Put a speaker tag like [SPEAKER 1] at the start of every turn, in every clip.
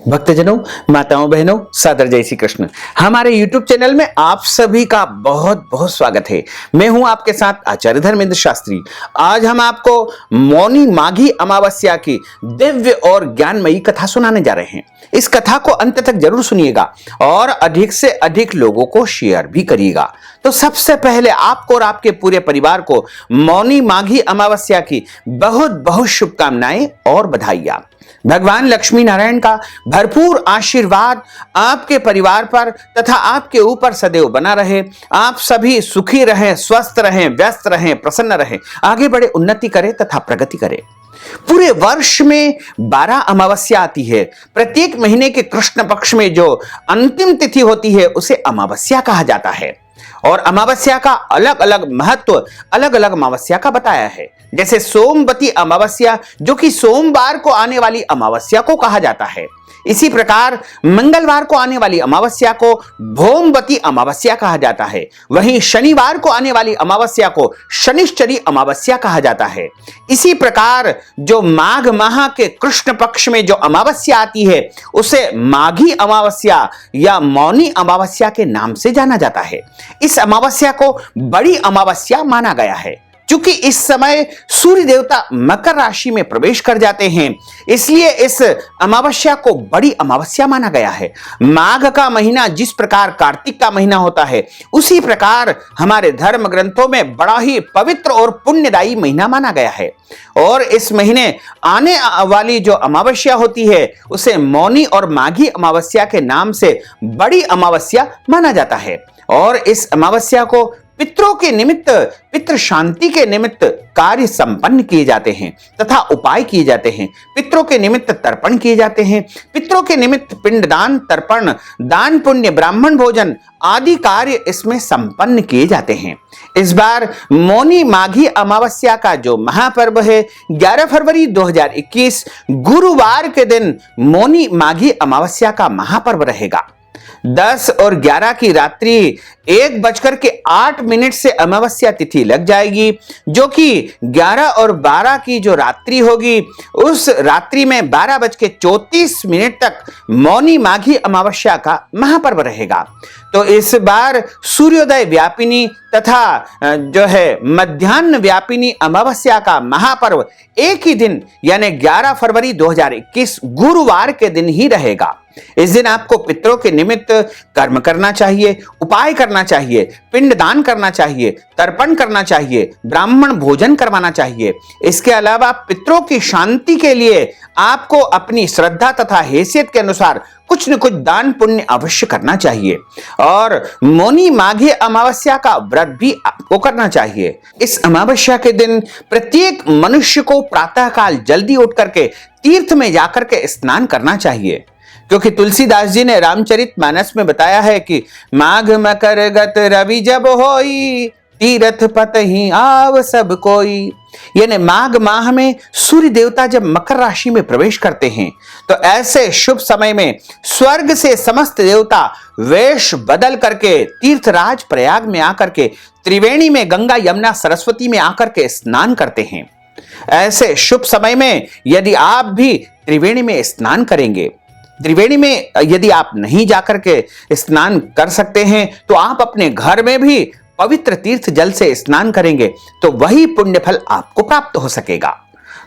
[SPEAKER 1] भक्तजनों, माताओं, बहनों, सादर जय श्री कृष्ण। हमारे YouTube चैनल में आप सभी का बहुत बहुत स्वागत है। मैं हूं आपके साथ आचार्य धर्मेंद्र शास्त्री। आज हम आपको मौनी माघी अमावस्या की दिव्य और ज्ञानमयी कथा सुनाने जा रहे हैं। इस कथा को अंत तक जरूर सुनिएगा और अधिक से अधिक लोगों को शेयर भी करिएगा। तो सबसे पहले आपको और आपके पूरे परिवार को मौनी माघी अमावस्या की बहुत बहुत शुभकामनाएं और बधाइयां। भगवान लक्ष्मी नारायण का भरपूर आशीर्वाद आपके परिवार पर तथा आपके ऊपर सदैव बना रहे। आप सभी सुखी रहें, स्वस्थ रहें, व्यस्त रहें, प्रसन्न रहें, आगे बढ़े, उन्नति करें तथा प्रगति करें। पूरे वर्ष में 12 अमावस्या आती है। प्रत्येक महीने के कृष्ण पक्ष में जो अंतिम तिथि होती है उसे अमावस्या कहा जाता है और अमावस्या का अलग अलग महत्व अलग अलग अमावस्या का बताया है। जैसे सोमवती अमावस्या जो कि सोमवार को आने वाली अमावस्या को कहा जाता है, इसी प्रकार मंगलवार को आने वाली अमावस्या को भौमवती अमावस्या कहा जाता है। वहीं शनिवार को आने वाली अमावस्या को शनिश्चरी अमावस्या कहा जाता है। इसी प्रकार जो माघ माह के कृष्ण पक्ष में जो अमावस्या आती है उसे माघी अमावस्या या मौनी अमावस्या के नाम से जाना जाता है। इस अमावस्या को बड़ी अमावस्या माना गया है क्योंकि इस समय सूर्य देवता मकर राशि में प्रवेश कर जाते हैं, इसलिए इस अमावस्या को बड़ी अमावस्या माना गया है। माघ का महीना जिस प्रकार कार्तिक का महीना होता है, उसी प्रकार हमारे धर्म ग्रंथों में बड़ा ही पवित्र और पुण्यदायी महीना माना गया है। और इस महीने आने वाली जो अमावस्या होती है उसे मौनी और माघी अमावस्या के नाम से बड़ी अमावस्या माना जाता है। और इस अमावस्या को पितरों के निमित्त, पितृ शांति के निमित्त कार्य संपन्न किए जाते हैं तथा उपाय किए जाते हैं। पितरों के निमित्त तर्पण किए जाते हैं। पितरों के निमित्त पिंडदान, तर्पण, दान पुण्य, ब्राह्मण भोजन आदि कार्य इसमें संपन्न किए जाते हैं। इस बार मौनी माघी अमावस्या का जो महापर्व है 11 फरवरी 2021 गुरुवार के दिन मौनी माघी अमावस्या का महापर्व रहेगा। 10 और 11 की रात्रि 1:08 से अमावस्या तिथि लग जाएगी, जो कि 11 और 12 की जो रात्रि होगी उस रात्रि में 12:34 तक मौनी माघी अमावस्या का महापर्व रहेगा। तो इस बार सूर्योदय व्यापिनी तथा जो है मध्याह्न व्यापिनी अमावस्या का महापर्व एक ही दिन यानी 11 फरवरी 2021 गुरुवार के दिन ही रहेगा। इस दिन आपको पितरों के निमित्त कर्म करना चाहिए, उपाय करना चाहिए, पिंडदान करना चाहिए, तर्पण करना चाहिए, ब्राह्मण भोजन करवाना चाहिए। इसके अलावा पितरों की शांति के लिए आपको अपनी श्रद्धा तथा हैसियत के अनुसार कुछ न कुछ दान पुण्य अवश्य करना चाहिए। और मौनी माघी अमावस्या का व्रत भी आपको करना चाहिए। इस अमावस्या के दिन प्रत्येक मनुष्य को प्रातःकाल जल्दी उठ करके तीर्थ में जाकर के स्नान करना चाहिए, क्योंकि तुलसीदास जी ने रामचरितमानस में बताया है कि माघ मकर गत रवि जब होई, तीर्थ पत ही आव सब कोई। यानी माघ माह में सूर्य देवता जब मकर राशि में प्रवेश करते हैं तो ऐसे शुभ समय में स्वर्ग से समस्त देवता वेश बदल करके तीर्थराज प्रयाग में आकर के त्रिवेणी में गंगा यमुना सरस्वती में आकर के स्नान करते हैं। ऐसे शुभ समय में यदि आप भी त्रिवेणी में स्नान करेंगे, त्रिवेणी में यदि आप नहीं जाकर के स्नान कर सकते हैं तो आप अपने घर में भी पवित्र तीर्थ जल से स्नान करेंगे तो वही पुण्य फल आपको प्राप्त हो सकेगा।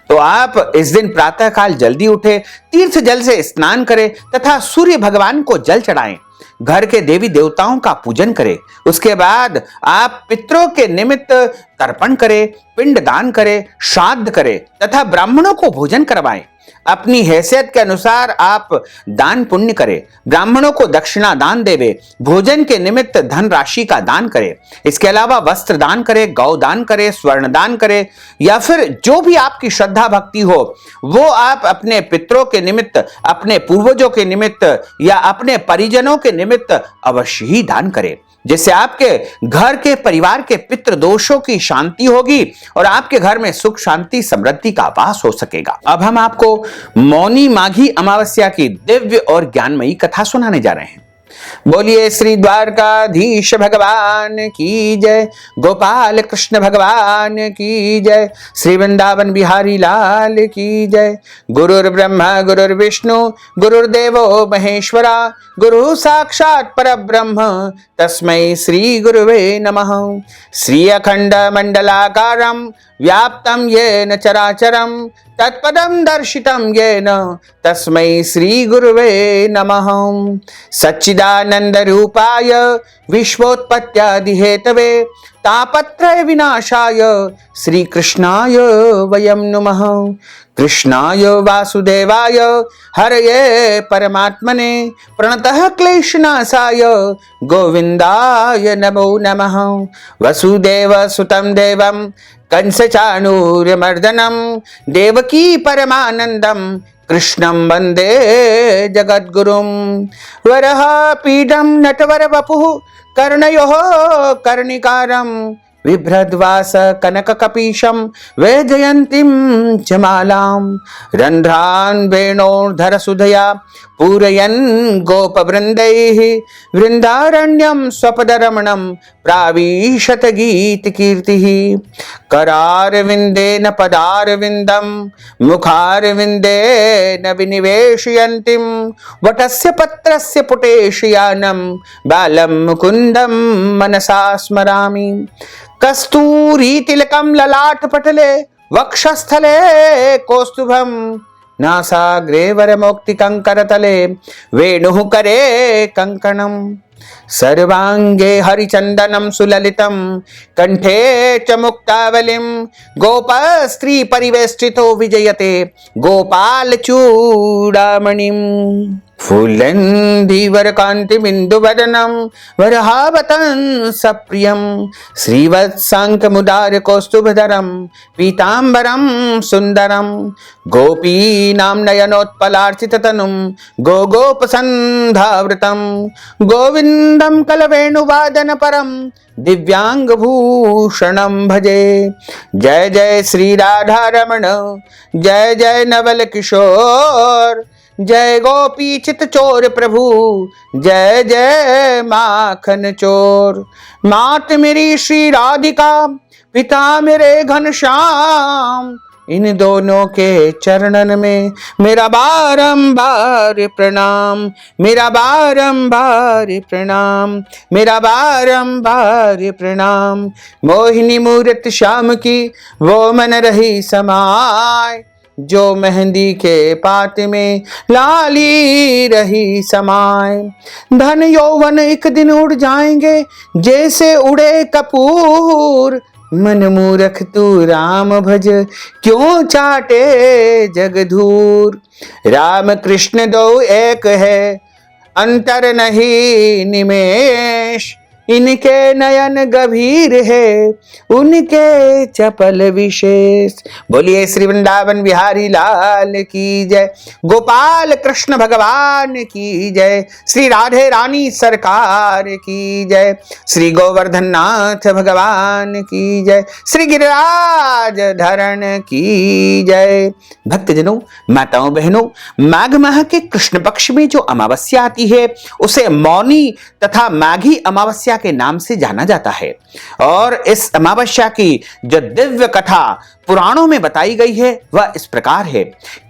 [SPEAKER 1] तो आप इस दिन प्रातःकाल जल्दी उठे, तीर्थ जल से स्नान करें तथा सूर्य भगवान को जल चढ़ाएं, घर के देवी देवताओं का पूजन करें। उसके बाद आप पितरों के निमित्त तर्पण करें, पिंड दान करें, श्राद्ध करें तथा ब्राह्मणों को भोजन करवाएं। अपनी हैसियत के अनुसार आप दान पुण्य करें, ब्राह्मणों को दक्षिणा दान देवे, भोजन के निमित्त धन राशि का दान करें। इसके अलावा वस्त्र दान करें, गौ दान करें, स्वर्ण दान करें या फिर जो भी आपकी श्रद्धा भक्ति हो वो आप अपने पितरों के निमित्त, अपने पूर्वजों के निमित्त या अपने परिजनों के निमित्त अवश्य ही दान करें, जिससे आपके घर के परिवार के पितृ दोषों की शांति होगी और आपके घर में सुख शांति समृद्धि का वास हो सकेगा। अब हम आपको मौनी माघी अमावस्या की दिव्य और ज्ञानमयी कथा सुनाने जा रहे हैं। बोलिए श्री द्वारकाधीश भगवान की जय, गोपाल कृष्ण भगवान की जय, श्री वृंदावन बिहारी लाल की जय। गुरुर् ब्रह्मा गुरुर्विष्णु गुरुर्देवो महेश्वरा, गुरु साक्षात् परब्रह्म तस्मै श्री गुरुवे नमः। श्री अखंड मंडलाकारं व्याप्तं येन चराचरं तत्पदं दर्शितं येन तस्मै श्री गुरुवे नमः। सच्चिदानंद रूपाय विश्वोत्पत्त्यादि हेतवे तापत्रय विनाशाय श्री कृष्णाय वयं नमः। कृष्णाय वासुदेवाय हरये परमात्मने प्रणतः क्लेशनाशाय गोविंदाय नमो नमः। वसुदेव सुतं देवं कंसचाणूर्यमर्दनं देवकी परमानंदं कृष्णं वंदे जगद्गुरुं। वरः पीडं नटवर वपुः कर्णयोः कर्णिकारं बिभ्रद्वास कनककपीशं वैजयन्तीं च मालां। रन्ध्रान् वेणोर्धरसुधया पूरयन् गोपवृन्दैः वृन्दारण्यं स्वपदरमणं प्राविशत गीतकीर्तिः। करारविन्देन पदारविन्दं मुखारविन्देन विनिवेशयन्तीं वटस्य पत्रस्य पुटेशयानं बालं मुकुन्दं मनसा स्मरामि। कस्तूरी तिलकं ललाटपटले वक्षस्थले कौस्तुभं नासाग्रे वरमौक्तिकं करतले वेणुः करे कंकणं। सर्वांगे हरिचंदनं सुललितं कंठे च मुक्तावलिं गोपस्त्री परिवेष्टितो विजयते गोपाल चूड़ामणिं। फुल्लन्धीवर कांति बिंदुवदनं वरहावतं सप्रियं श्रीवत्सांकमुदार कौस्तुभधरं पीतांबरं सुंदरं। गोपीनां नयनोत्पलार्चिततनुं गोगोपसन्धावृतं गोविन्दं कलवेणुवादन परं दिव्यांगभूषणं भजे। जय जय श्री राधा रमण, जय जय नवल किशोर, जय गोपी चित चोर प्रभु, जय जय माखन चोर। मात मेरी श्री राधिका, पिता मेरे घनश्याम, इन दोनों के चरणन में मेरा बारंबार प्रणाम, मेरा बारंबार प्रणाम, मेरा बारंबार प्रणाम। मोहिनी मूरत श्याम की वो मन रही समाय, जो मेहंदी के पात में लाली रही समाय। धन यौवन एक दिन उड़ जाएंगे जैसे उड़े कपूर, मन मूरख तू राम भज क्यों चाटे जगधूर। राम कृष्ण दो एक है अंतर नहीं निमेष, इनके नयन गभीर है उनके चपल विशेष। बोलिए श्री वृंदावन बिहारी लाल की जय, गोपाल कृष्ण भगवान की जय, श्री राधे रानी सरकार की जय, श्री गोवर्धन नाथ भगवान की जय, श्री गिरिराज धरण की जय। भक्तजनों, माताओं बहनों, माघ माह के कृष्ण पक्ष में जो अमावस्या आती है उसे मौनी तथा माघी अमावस्या के नाम से जाना जाता है। और इस अमावस्या की जो दिव्य कथा पुराणों में बताई गई है वह इस प्रकार है।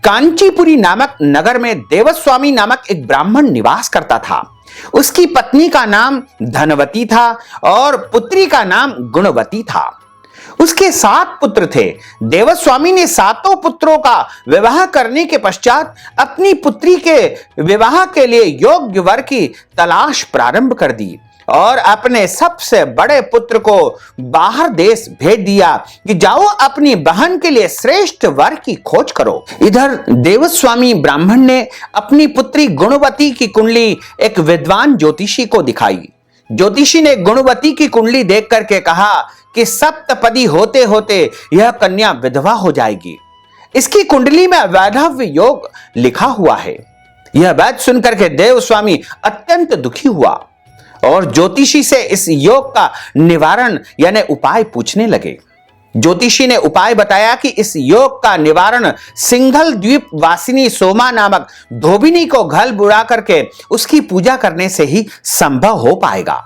[SPEAKER 1] कांचीपुरी नामक नगर में देवस्वामी नामक एक ब्राह्मण निवास करता था। उसकी पत्नी का नाम धनवती था और पुत्री का नाम गुणवती था। उसके 7 पुत्र थे। देवस्वामी ने 7 पुत्रों का विवाह करने के पश्चात अपनी पुत्री के विवाह के लिए योग्य वर की तलाश प्रारंभ कर दी और अपने सबसे बड़े पुत्र को बाहर देश भेज दिया कि जाओ अपनी बहन के लिए श्रेष्ठ वर की खोज करो। इधर देवस्वामी ब्राह्मण ने अपनी पुत्री गुणवती की कुंडली एक विद्वान ज्योतिषी को दिखाई। ज्योतिषी ने गुणवती की कुंडली देख करके कहा कि सप्तपदी होते होते यह कन्या विधवा हो जाएगी। इसकी कुंडली में वैधव्य योग लिखा हुआ है। यह बात सुनकर के देवस्वामी अत्यंत दुखी हुआ और ज्योतिषी से इस योग का निवारण यानी उपाय पूछने लगे। ज्योतिषी ने उपाय बताया कि इस योग का निवारण सिंघल द्वीप वासिनी सोमा नामक धोबिनी को घल बुड़ा करके उसकी पूजा करने से ही संभव हो पाएगा।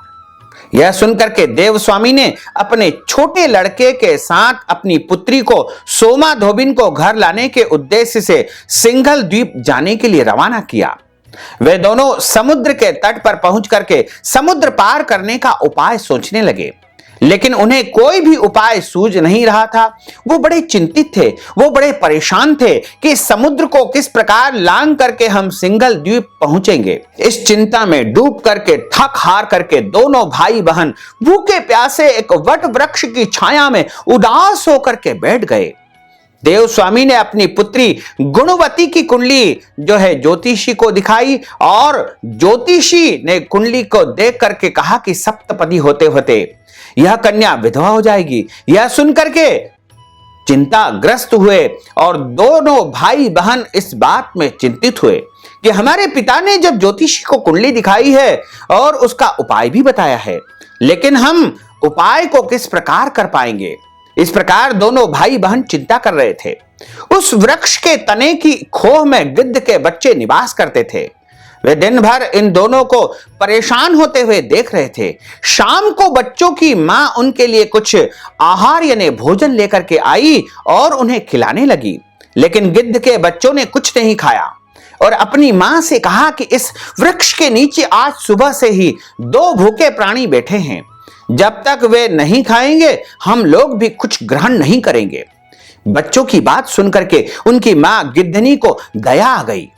[SPEAKER 1] यह सुनकर के देव स्वामी ने अपने छोटे लड़के के साथ अपनी पुत्री को सोमा धोबिन को घर लाने के उद्देश्य से सिंघल द्वीप जाने के लिए रवाना किया। वे दोनों समुद्र के तट पर पहुंच करके समुद्र पार करने का उपाय सोचने लगे, लेकिन उन्हें कोई भी उपाय सूझ नहीं रहा था। वो बड़े चिंतित थे, वो बड़े परेशान थे कि समुद्र को किस प्रकार लांघ करके हम सिंघल द्वीप पहुंचेंगे। इस चिंता में डूब करके थक हार करके दोनों भाई बहन भूखे प्यासे एक वट वृक्ष की छाया में उदास होकर के बैठ गए। देव स्वामी ने अपनी पुत्री गुणवती की कुंडली जो है ज्योतिषी को दिखाई और ज्योतिषी ने कुंडली को देख करके कहा कि सप्तपदी होते होते यह कन्या विधवा हो जाएगी। यह सुनकर के चिंताग्रस्त हुए और दोनों भाई बहन इस बात में चिंतित हुए कि हमारे पिता ने जब ज्योतिषी को कुंडली दिखाई है और उसका उपाय भी बताया है, लेकिन हम उपाय को किस प्रकार कर पाएंगे। इस प्रकार दोनों भाई बहन चिंता कर रहे थे। उस वृक्ष के तने की खोह में गिद्ध के बच्चे निवास करते थे। वे दिन भर इन दोनों को परेशान होते हुए देख रहे थे। शाम को बच्चों की मां उनके लिए कुछ आहार यानी भोजन लेकर के आई और उन्हें खिलाने लगी, लेकिन गिद्ध के बच्चों ने कुछ नहीं खाया और अपनी मां से कहा कि इस वृक्ष के नीचे आज सुबह से ही दो भूखे प्राणी बैठे हैं, जब तक वे नहीं खाएंगे हम लोग भी कुछ ग्रहण नहीं करेंगे। बच्चों की बात सुनकर के उनकी मां गिद्धनी को दया आ गई।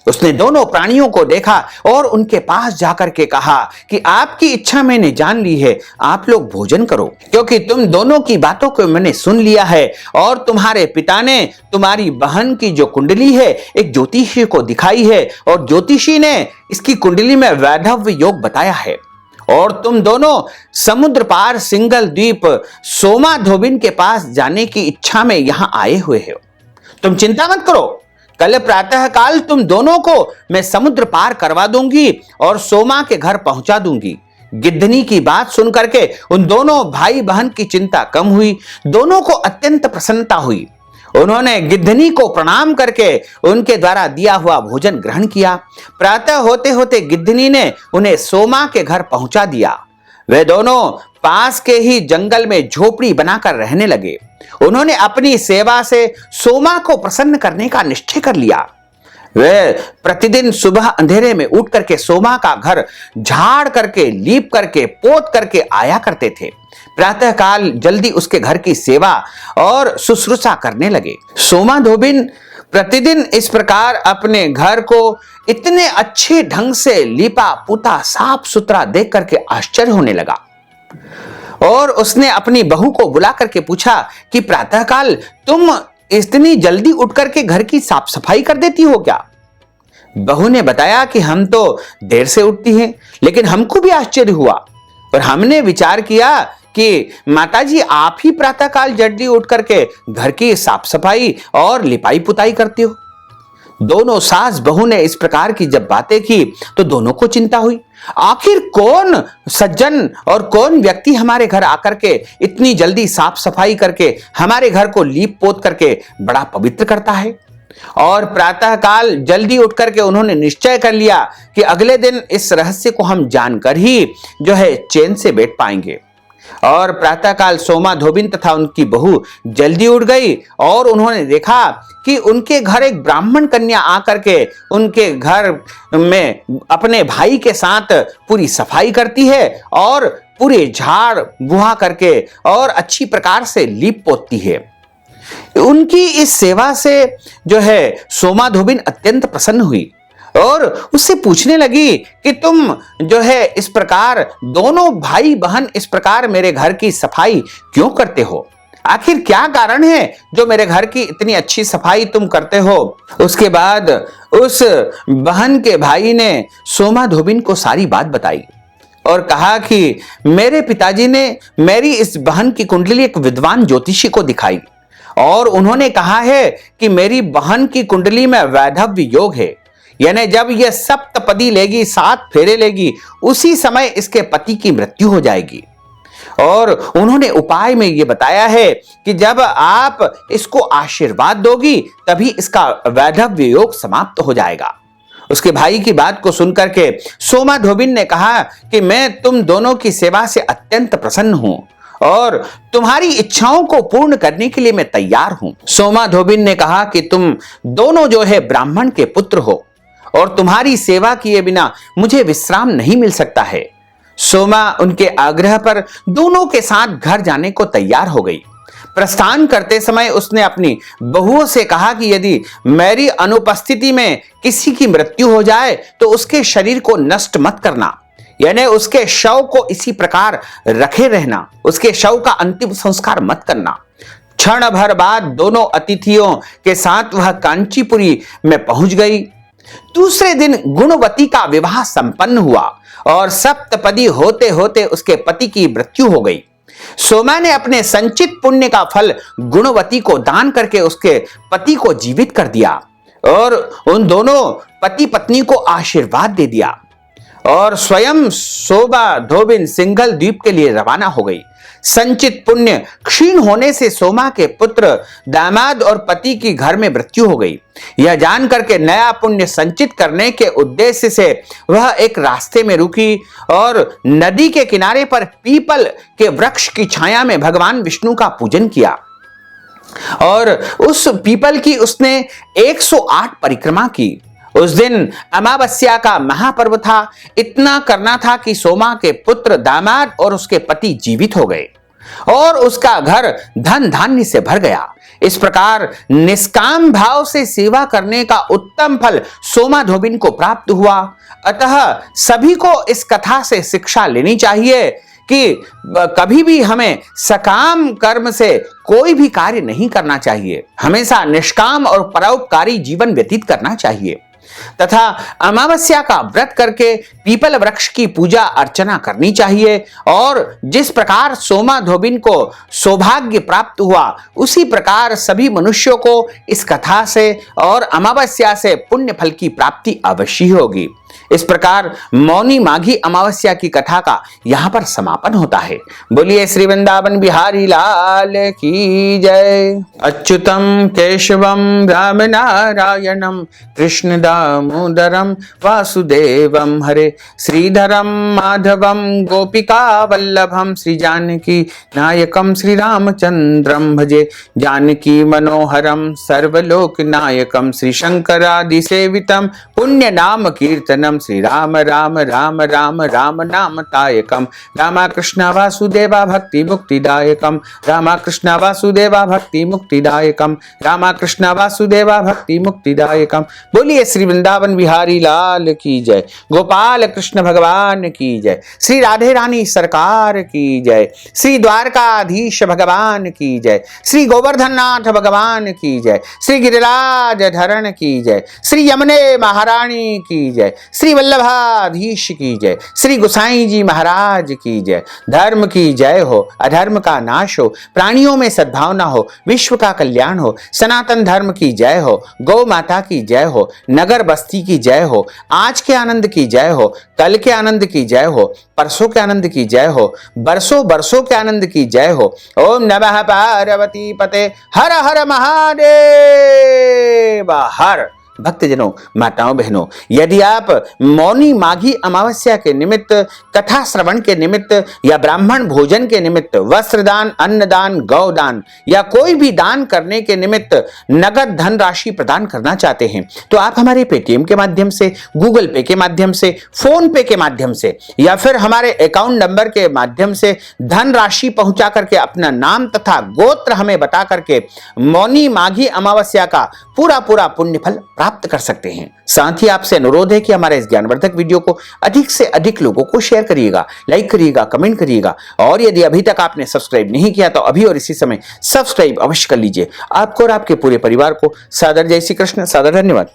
[SPEAKER 1] उसने दोनों प्राणियों को देखा और उनके पास जाकर के कहा कि आपकी इच्छा मैंने जान ली है, आप लोग भोजन करो, क्योंकि तुम दोनों की बातों को मैंने सुन लिया है और तुम्हारे पिता ने तुम्हारी बहन की जो कुंडली है एक ज्योतिषी को दिखाई है और ज्योतिषी ने इसकी कुंडली में वैधव्य योग बताया है और तुम दोनों समुद्र पार सिंघल द्वीप सोमा धोबिन के पास जाने की इच्छा में यहां आए हुए हो। तुम चिंता मत करो, कल प्रातः काल तुम दोनों को मैं समुद्र पार करवा दूंगी और सोमा के घर पहुंचा दूंगी। गिद्धनी की बात सुनकर के उन दोनों भाई बहन की चिंता कम हुई, दोनों को अत्यंत प्रसन्नता हुई। उन्होंने गिद्धनी को प्रणाम करके उनके द्वारा दिया हुआ भोजन ग्रहण किया। प्रातः होते होते गिद्धनी ने उन्हें सोमा के घर पहुंचा दिया। वे दोनों पास के ही जंगल में झोपड़ी बनाकर रहने लगे। उन्होंने अपनी सेवा से सोमा को प्रसन्न करने का निश्चय कर लिया। वे प्रतिदिन सुबह अंधेरे में उठ करके सोमा का घर झाड़ करके लीप करके पोत करके आया करते थे। प्रातः काल जल्दी उसके घर की सेवा और शुश्रूषा करने लगे। सोमा धोबिन प्रतिदिन इस प्रकार अपने घर को इतने अच्छे ढंग से लीपा पुता साफ सुथरा देख करके आश्चर्य होने लगा और उसने अपनी बहू को बुला करके पूछा कि प्रातःकाल तुम इतनी जल्दी उठ करके घर की साफ सफाई कर देती हो क्या? बहू ने बताया कि हम तो देर से उठती हैं, लेकिन हमको भी आश्चर्य हुआ और हमने विचार किया कि माताजी आप ही प्रातःकाल जल्दी उठ करके घर की साफ सफाई और लिपाई पुताई करती हो। दोनों सास बहू ने इस प्रकार की जब बातें की तो दोनों को चिंता हुई, आखिर कौन सज्जन और कौन व्यक्ति हमारे घर आकर के इतनी जल्दी साफ सफाई करके हमारे घर को लीप पोत करके बड़ा पवित्र करता है। और प्रातःकाल जल्दी उठ करके उन्होंने निश्चय कर लिया कि अगले दिन इस रहस्य को हम जानकर ही जो है चैन से बैठ पाएंगे। और प्रातःकाल सोमा धोबिन तथा उनकी बहू जल्दी उठ गई और उन्होंने देखा कि उनके घर एक ब्राह्मण कन्या आकर के उनके घर में अपने भाई के साथ पूरी सफाई करती है और पूरे झाड़ बुहा करके और अच्छी प्रकार से लीप पोतती है। उनकी इस सेवा से जो है सोमा धोबिन अत्यंत प्रसन्न हुई और उससे पूछने लगी कि तुम जो है इस प्रकार दोनों भाई बहन इस प्रकार मेरे घर की सफाई क्यों करते हो? आखिर क्या कारण है जो मेरे घर की इतनी अच्छी सफाई तुम करते हो? उसके बाद उस बहन के भाई ने सोमा धोबिन को सारी बात बताई और कहा कि मेरे पिताजी ने मेरी इस बहन की कुंडली एक विद्वान ज्योतिषी को दिखाई और उन्होंने कहा है कि मेरी बहन की कुंडली में वैधव्य योग है, यानी जब यह सप्तपदी लेगी 7 फेरे लेगी उसी समय इसके पति की मृत्यु हो जाएगी। और उन्होंने उपाय में ये बताया है कि जब आप इसको आशीर्वाद दोगी तभी इसका वैधव्य योग समाप्त हो जाएगा। उसके भाई की बात को सुनकर के सोमा धोबिन ने कहा कि मैं तुम दोनों की सेवा से अत्यंत प्रसन्न हूं और तुम्हारी इच्छाओं को पूर्ण करने के लिए मैं तैयार हूं। सोमा धोबिन ने कहा कि तुम दोनों जो है ब्राह्मण के पुत्र हो और तुम्हारी सेवा किए बिना मुझे विश्राम नहीं मिल सकता है। सोमा उनके आग्रह पर दोनों के साथ घर जाने को तैयार हो गई। प्रस्थान करते समय उसने अपनी बहुओं से कहा कि यदि मेरी अनुपस्थिति में किसी की मृत्यु हो जाए तो उसके शरीर को नष्ट मत करना, यानी उसके शव को इसी प्रकार रखे रहना, उसके शव का अंतिम संस्कार मत करना। क्षण भर बाद दोनों अतिथियों के साथ वह कांचीपुरी में पहुंच गई। दूसरे दिन गुणवती का विवाह संपन्न हुआ और सप्तपदी होते होते उसके पति की मृत्यु हो गई। सोमा ने अपने संचित पुण्य का फल गुणवती को दान करके उसके पति को जीवित कर दिया और उन दोनों पति पत्नी को आशीर्वाद दे दिया और स्वयं सोमा धोबिन सिंघल द्वीप के लिए रवाना हो गई। संचित पुण्य क्षीण होने से सोमा के पुत्र, दामाद और पति की घर में मृत्यु हो गई। यह जानकर के नया पुण्य संचित करने के उद्देश्य से वह एक रास्ते में रुकी और नदी के किनारे पर पीपल के वृक्ष की छाया में भगवान विष्णु का पूजन किया और उस पीपल की उसने 108 परिक्रमा की। उस दिन अमावस्या का महापर्व था। इतना करना था कि सोमा के पुत्र, दामाद और उसके पति जीवित हो गए और उसका घर धन धान्य से भर गया। इस प्रकार निष्काम भाव से सेवा करने का उत्तम फल सोमा धोबिन को प्राप्त हुआ। अतः सभी को इस कथा से शिक्षा लेनी चाहिए कि कभी भी हमें सकाम कर्म से कोई भी कार्य नहीं करना चाहिए, हमेशा निष्काम और परोपकारी जीवन व्यतीत करना चाहिए तथा अमावस्या का व्रत करके पीपल वृक्ष की पूजा अर्चना करनी चाहिए। और जिस प्रकार सोमा धोबिन को सौभाग्य प्राप्त हुआ उसी प्रकार सभी मनुष्यों को इस कथा से और अमावस्या से पुण्य फल की प्राप्ति अवश्य होगी। इस प्रकार मौनी माघी अमावस्या की कथा का यहाँ पर समापन होता है। बोलिए श्री वृंदावन बिहारी लाल की जय। अच्युतम केशवम राम नारायणम कृष्ण दामोदरम वासुदेवम हरे श्रीधरम माधवम गोपिका वल्लभम श्री जानकी नायकम श्री रामचंद्रम भजे जानकी मनोहरम सर्वलोक नायकम श्री शंकरादि सेवितम पुण्य नाम कीर्तनम श्री राम राम राम राम राम नाम तायकम रामा कृष्ण वासुदेवा भक्ति मुक्तिदायकम रामा कृष्ण वासुदेवा भक्ति मुक्तिदायकम रामा कृष्ण वासुदेवा भक्ति मुक्तिदायकम। बोलिए श्री वृंदावन बिहारी लाल की जय। गोपाल कृष्ण भगवान की जय। श्री राधे रानी सरकार की जय। श्री द्वारकाधीश भगवान की जय। श्री गोवर्धन नाथ भगवान की जय। श्री गिरिराज धरण की जय। श्री यमुने महारानी की जय। श्री वल्लभाधीश की जय। श्री गोसाई जी महाराज की जय। धर्म की जय हो, अधर्म का नाश हो, प्राणियों में सद्भावना हो, विश्व का कल्याण हो, सनातन धर्म की जय हो, गौ माता की जय हो, नगर बस्ती की जय हो, आज के आनंद की जय हो, कल के आनंद की जय हो, परसों के आनंद की जय हो, बरसों बरसों के आनंद की जय हो। ओम नमः पार्वती पते हर हर महादेव हर। भक्तजनों, माताओं, बहनों, यदि आप मौनी माघी अमावस्या के निमित्त, कथा श्रवण के निमित्त या ब्राह्मण भोजन के निमित्त, वस्त्रदान, अन्नदान, गौदान या कोई भी दान करने के निमित्त नगद धन राशि प्रदान करना चाहते हैं तो आप हमारे पेटीएम के माध्यम से, गूगल पे के माध्यम से, फोन पे के माध्यम से या फिर हमारे अकाउंट नंबर के माध्यम से धन राशि पहुंचा करके अपना नाम तथा गोत्र हमें बता करके मौनी माघी अमावस्या का पूरा पुण्य फल प्राप्त कर सकते हैं। साथ ही आपसे अनुरोध है कि हमारे इस ज्ञानवर्धक वीडियो को अधिक से अधिक लोगों को शेयर करिएगा, लाइक करिएगा, कमेंट करिएगा और यदि अभी तक आपने सब्सक्राइब नहीं किया तो अभी और इसी समय सब्सक्राइब अवश्य कर लीजिए। आपको और आपके पूरे परिवार को सादर जय श्री कृष्ण, सादर धन्यवाद।